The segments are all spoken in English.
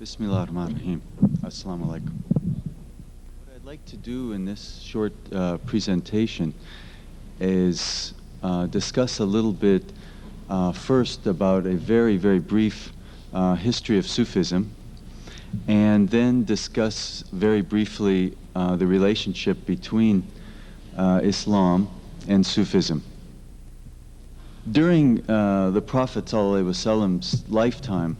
Bismillahirrahmanirrahim. Assalamu alaikum. What I'd like to do in this short presentation is discuss a little bit first about a very, very brief history of Sufism, and then discuss very briefly the relationship between Islam and Sufism. During the Prophet ﷺ's lifetime,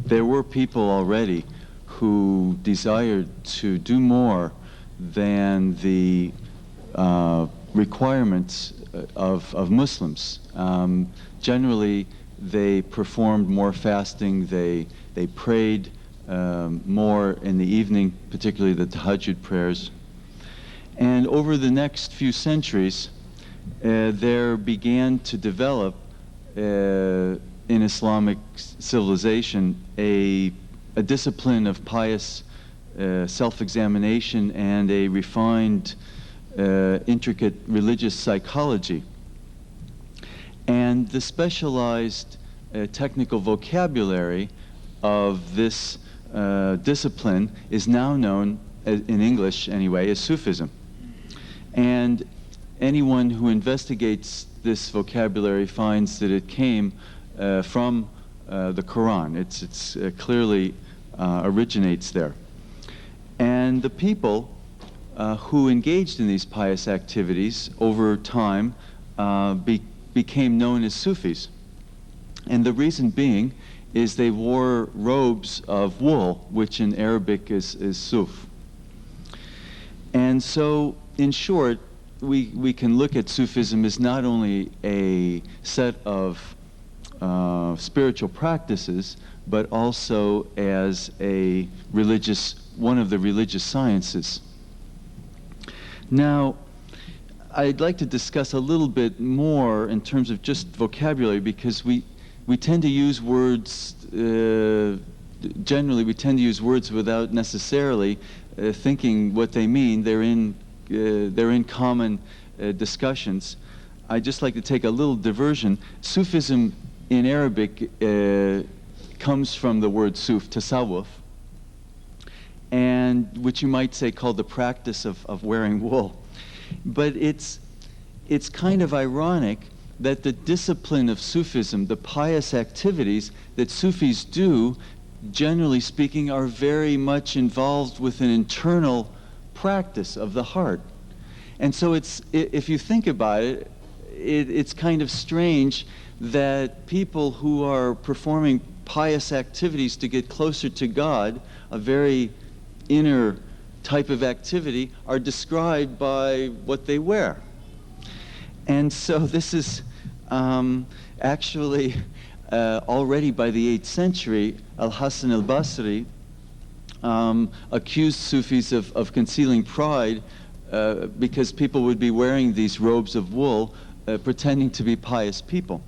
there were people already who desired to do more than the requirements of Muslims. Generally, they performed more fasting, they prayed more in the evening, particularly the tahajjud prayers. And over the next few centuries, there began to develop in Islamic civilization a discipline of pious self-examination and a refined, intricate religious psychology. And the specialized technical vocabulary of this discipline is now known, in English anyway, as Sufism. And anyone who investigates this vocabulary finds that it came from the Quran. It's clearly originates there. And the people who engaged in these pious activities over time became known as Sufis. And the reason being is they wore robes of wool, which in Arabic is suf. And so, in short, we can look at Sufism as not only a set of spiritual practices, but also as one of the religious sciences. Now, I'd like to discuss a little bit more in terms of just vocabulary, because we tend to use words, generally we tend to use words without necessarily thinking what they mean. They're in common discussions. I'd just like to take a little diversion. Sufism in Arabic comes from the word suf, Tasawwuf, and which you might say called the practice of wearing wool. But it's kind of ironic that the discipline of Sufism, the pious activities that Sufis do, generally speaking, are very much involved with an internal practice of the heart. And so if you think about it, it's kind of strange that people who are performing pious activities to get closer to God, a very inner type of activity, are described by what they wear. And so this is actually already by the 8th century, Al-Hasan al-Basri accused Sufis of concealing pride because people would be wearing these robes of wool pretending to be pious people.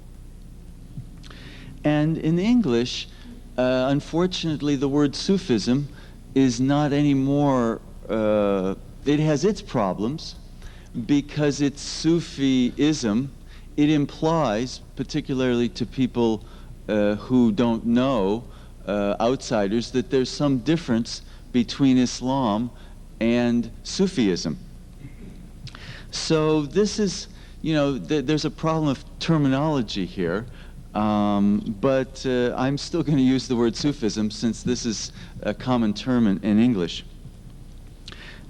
And in English, unfortunately, the word Sufism is not anymore, it has its problems because it's Sufism. It implies, particularly to people who don't know, outsiders, that there's some difference between Islam and Sufism. So this is, there's a problem of terminology here, but I'm still going to use the word Sufism since this is a common term in English.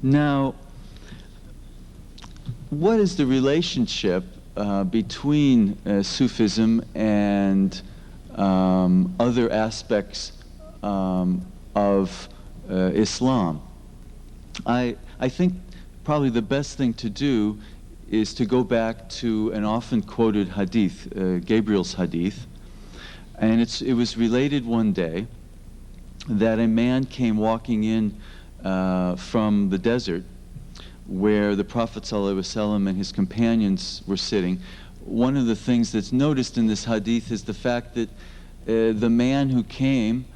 Now, what is the relationship between Sufism and other aspects of Islam? I think probably the best thing to do is to go back to an often quoted hadith, Gabriel's hadith, and it was related one day that a man came walking in from the desert where the Prophet ﷺ and his companions were sitting. One of the things that's noticed in this hadith is the fact that the man who came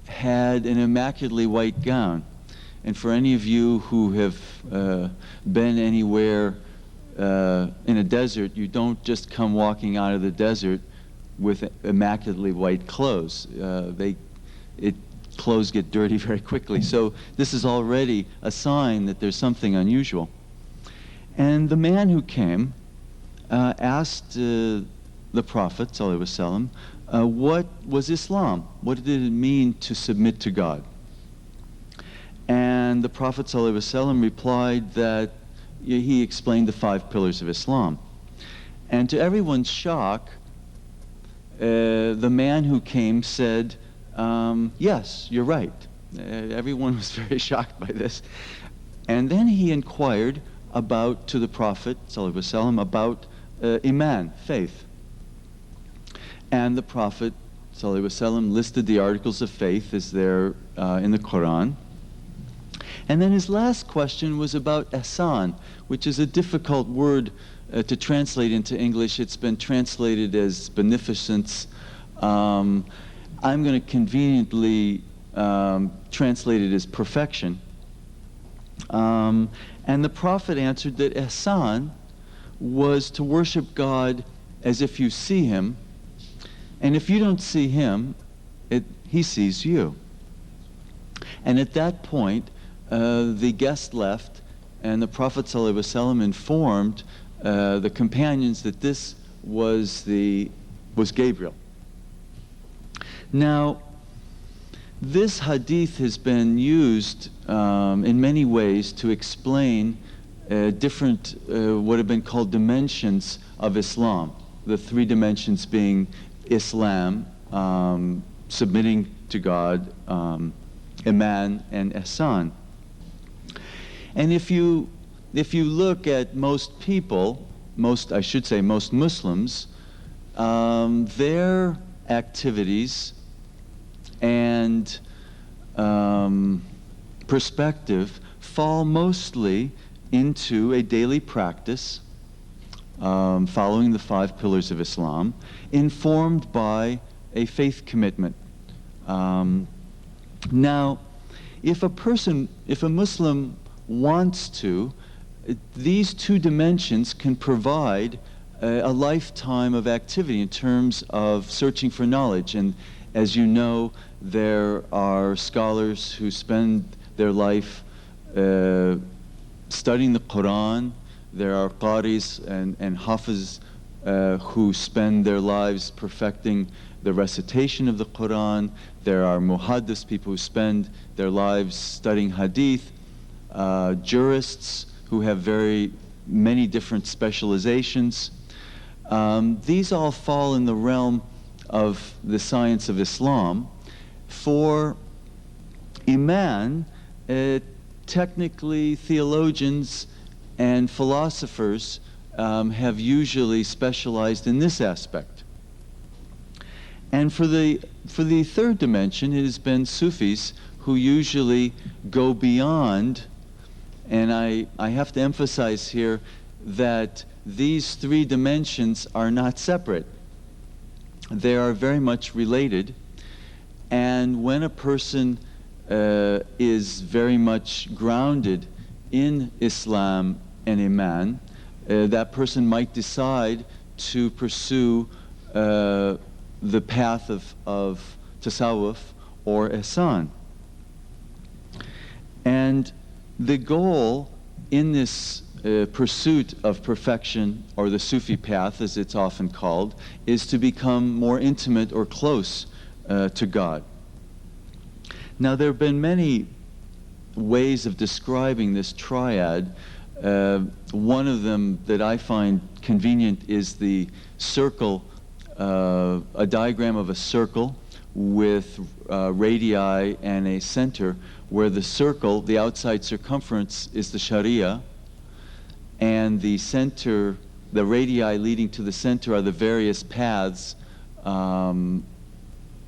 had an immaculately white gown. And for any of you who have been anywhere in a desert, you don't just come walking out of the desert with immaculately white clothes. Clothes get dirty very quickly. So this is already a sign that there's something unusual. And the man who came asked the Prophet ﷺ, what was Islam? What did it mean to submit to God? And the Prophet ﷺ replied that he explained the 5 pillars of Islam. And to everyone's shock, the man who came said, yes, you're right. Everyone was very shocked by this. And then he inquired to the Prophet ﷺ about Iman, faith. And the Prophet ﷺ listed the articles of faith as they're in the Quran. And then his last question was about Ihsan, which is a difficult word to translate into English. It's been translated as beneficence. I'm going to conveniently translate it as perfection. And the Prophet answered that Ihsan was to worship God as if you see him, and if you don't see him, he sees you. And at that point, the guest left, and the Prophet ﷺ informed the companions that this was Gabriel. Now, this hadith has been used in many ways to explain different, what have been called dimensions of Islam. The 3 dimensions being Islam, submitting to God, Iman, and Ihsan. And if you look at most people, most Muslims, their activities and perspective fall mostly into a daily practice following the 5 pillars of Islam, informed by a faith commitment. Now, if a Muslim wants to, these 2 dimensions can provide a lifetime of activity in terms of searching for knowledge. And as you know, there are scholars who spend their life studying the Quran. There are qaris and hafiz who spend their lives perfecting the recitation of the Quran. There are muhaddis, people who spend their lives studying Hadith. Jurists who have very many different specializations. These all fall in the realm of the science of Islam. For Iman, technically theologians and philosophers have usually specialized in this aspect. And for the 3rd dimension, it has been Sufis who usually go beyond. And I have to emphasize here that these 3 dimensions are not separate. They are very much related. And when a person is very much grounded in Islam and Iman, that person might decide to pursue the path of Tasawwuf or Ihsan. And the goal in this pursuit of perfection, or the Sufi path as it's often called, is to become more intimate or close to God. Now, there have been many ways of describing this triad. One of them that I find convenient is the circle, a diagram of a circle with radii and a center, where the circle, the outside circumference, is the Shariah, and the center, the radii leading to the center, are the various paths,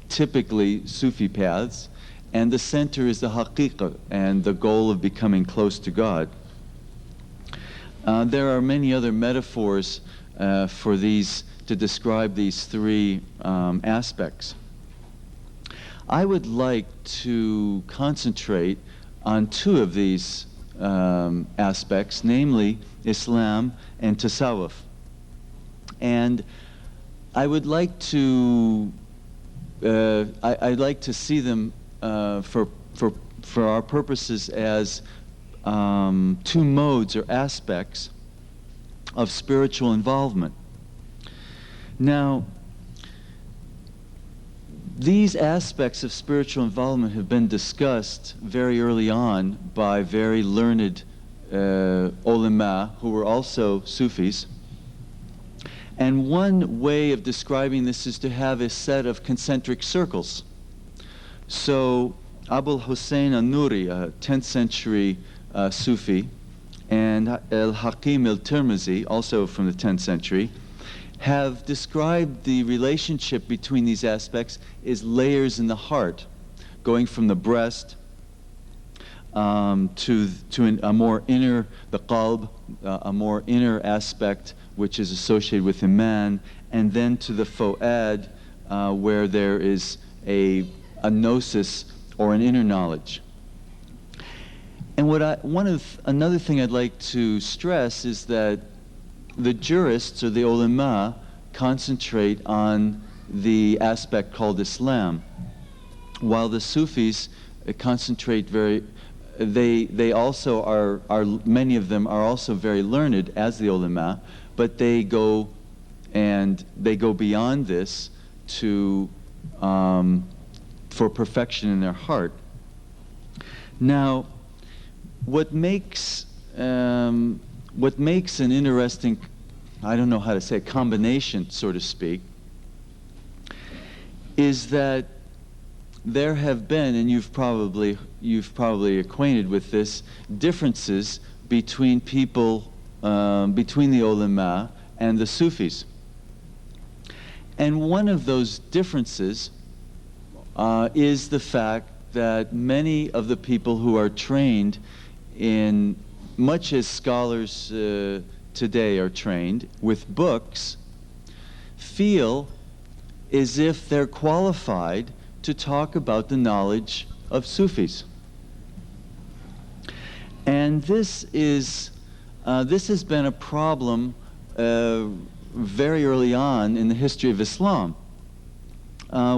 typically Sufi paths, and the center is the Haqiqah and the goal of becoming close to God. There are many other metaphors for these, to describe these 3 aspects. I would like to concentrate on 2 of these aspects, namely Islam and Tasawwuf. And I would like to I'd like to see them for our purposes as two modes or aspects of spiritual involvement. Now, these aspects of spiritual involvement have been discussed very early on by very learned ulama who were also Sufis. And one way of describing this is to have a set of concentric circles. So Abul Hussein al-Nuri, a 10th century Sufi, and al-Hakim al-Tirmizi, also from the 10th century, have described the relationship between these aspects as layers in the heart, going from the breast to a more inner, the qalb, a more inner aspect which is associated with Iman, and then to the fu'ad, where there is a gnosis or an inner knowledge. And another thing I'd like to stress is that the jurists or the ulama concentrate on the aspect called Islam, while the Sufis concentrate they also are many of them are also very learned as the ulama, but they go beyond this to for perfection in their heart. Now, what makes an interesting, I don't know how to say, combination, so to speak, is that there have been, and you've probably acquainted with this, differences between people, between the ulama and the Sufis. And one of those differences is the fact that many of the people who are trained in, much as scholars today are trained, with books, feel as if they're qualified to talk about the knowledge of Sufis. And this has been a problem very early on in the history of Islam.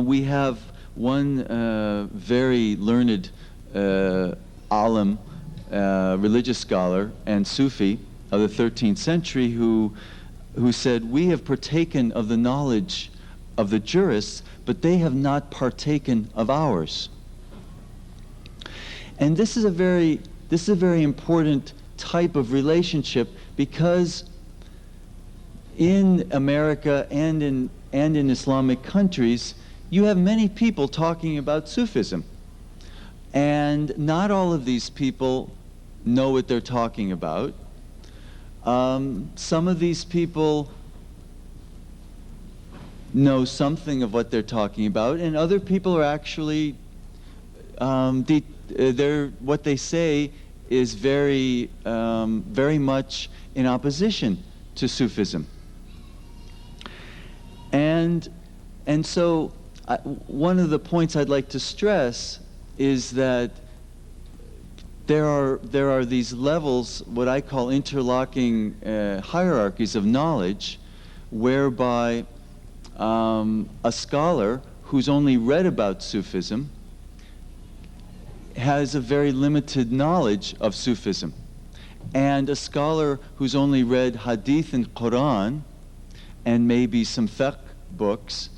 We have one very learned alim, religious scholar and Sufi of the 13th century who said, "We have partaken of the knowledge of the jurists, but they have not partaken of ours." And this is a very important type of relationship, because in America and in Islamic countries, you have many people talking about Sufism, and not all of these people know what they're talking about. Some of these people know something of what they're talking about, and other people are actually what they say is very much in opposition to Sufism. And so one of the points I'd like to stress is that there are these levels, what I call interlocking hierarchies of knowledge, whereby a scholar who's only read about Sufism has a very limited knowledge of Sufism. And a scholar who's only read Hadith and Quran and maybe some Fiqh books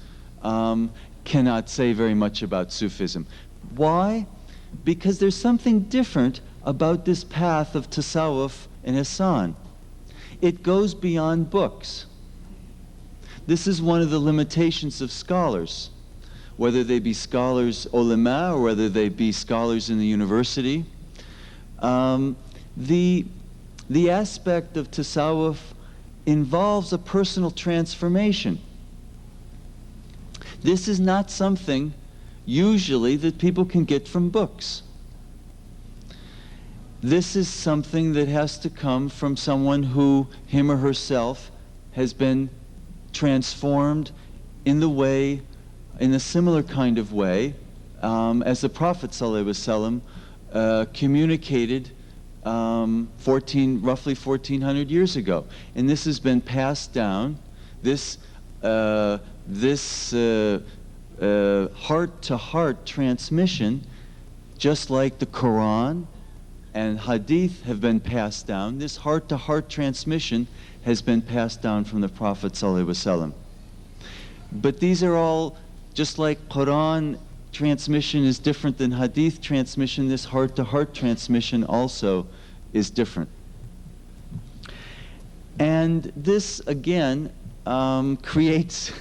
cannot say very much about Sufism. Why? Because there's something different about this path of Tasawwuf and Ihsan. It goes beyond books. This is one of the limitations of scholars, whether they be scholars ulama or whether they be scholars in the university. The aspect of Tasawwuf involves a personal transformation. This is not something usually that people can get from books. This is something that has to come from someone who, him or herself, has been transformed in a similar kind of way as the Prophet ﷺ communicated roughly 1400 years ago. And this has been passed down. This this heart-to-heart transmission, just like the Quran and Hadith have been passed down, this heart-to-heart transmission has been passed down from the Prophet ﷺ. But these are all, just like Quran transmission is different than Hadith transmission, this heart-to-heart transmission also is different. And this, again, creates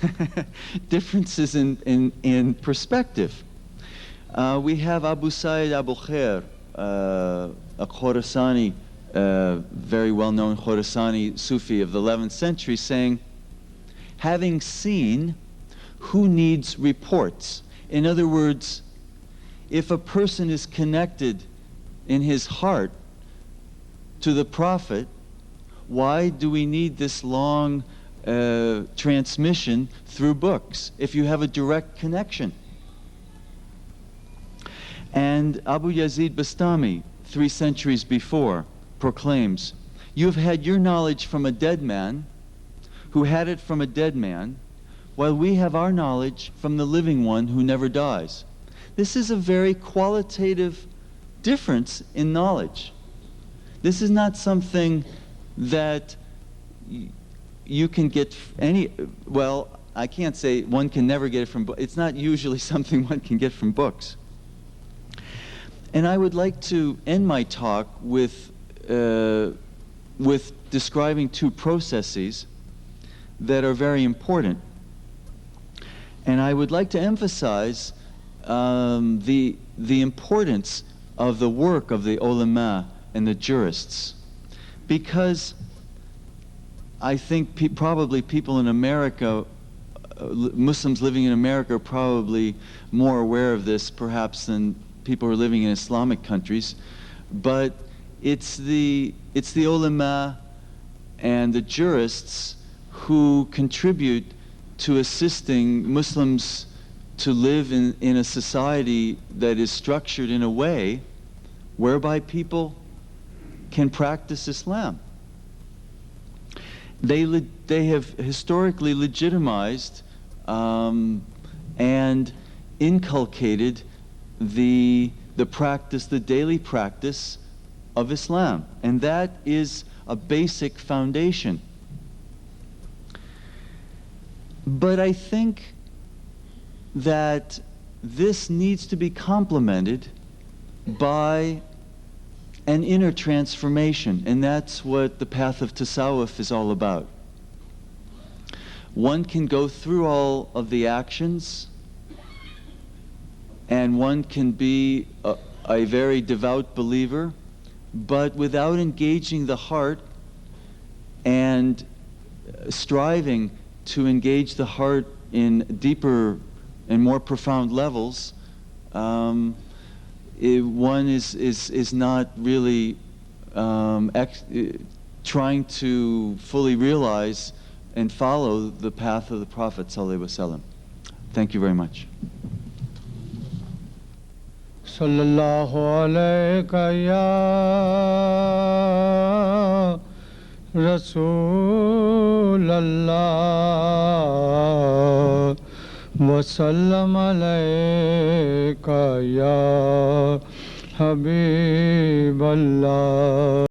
differences in perspective. We have Abu Sa'id Abu Khair, a Khorasani, very well-known Khorasani Sufi of the 11th century, saying, having seen, who needs reports? In other words, if a person is connected in his heart to the Prophet, why do we need this long transmission through books if you have a direct connection? And Abu Yazid Bastami, 3 centuries before, proclaims, you've had your knowledge from a dead man who had it from a dead man, while we have our knowledge from the living one who never dies. This is a very qualitative difference in knowledge. This is not something that you can get well, I can't say one can never get it from books. It's not usually something one can get from books. And I would like to end my talk with describing 2 processes that are very important. And I would like to emphasize the importance of the work of the ulama and the jurists, because I think probably people in America, Muslims living in America, are probably more aware of this perhaps than people who are living in Islamic countries. But it's the ulama and the jurists who contribute to assisting Muslims to live in a society that is structured in a way whereby people can practice Islam. They have historically legitimized and inculcated the practice, the daily practice of Islam, and that is a basic foundation. But I think that this needs to be complemented by an inner transformation, and that's what the path of Tasawwuf is all about. One can go through all of the actions, and one can be a very devout believer, but without engaging the heart and striving to engage the heart in deeper and more profound levels, one is not really trying to fully realize and follow the path of the Prophet ﷺ. Thank you very much. Sallallahu alayka ya Rasulallah wa sallam alayka ya Habiballah.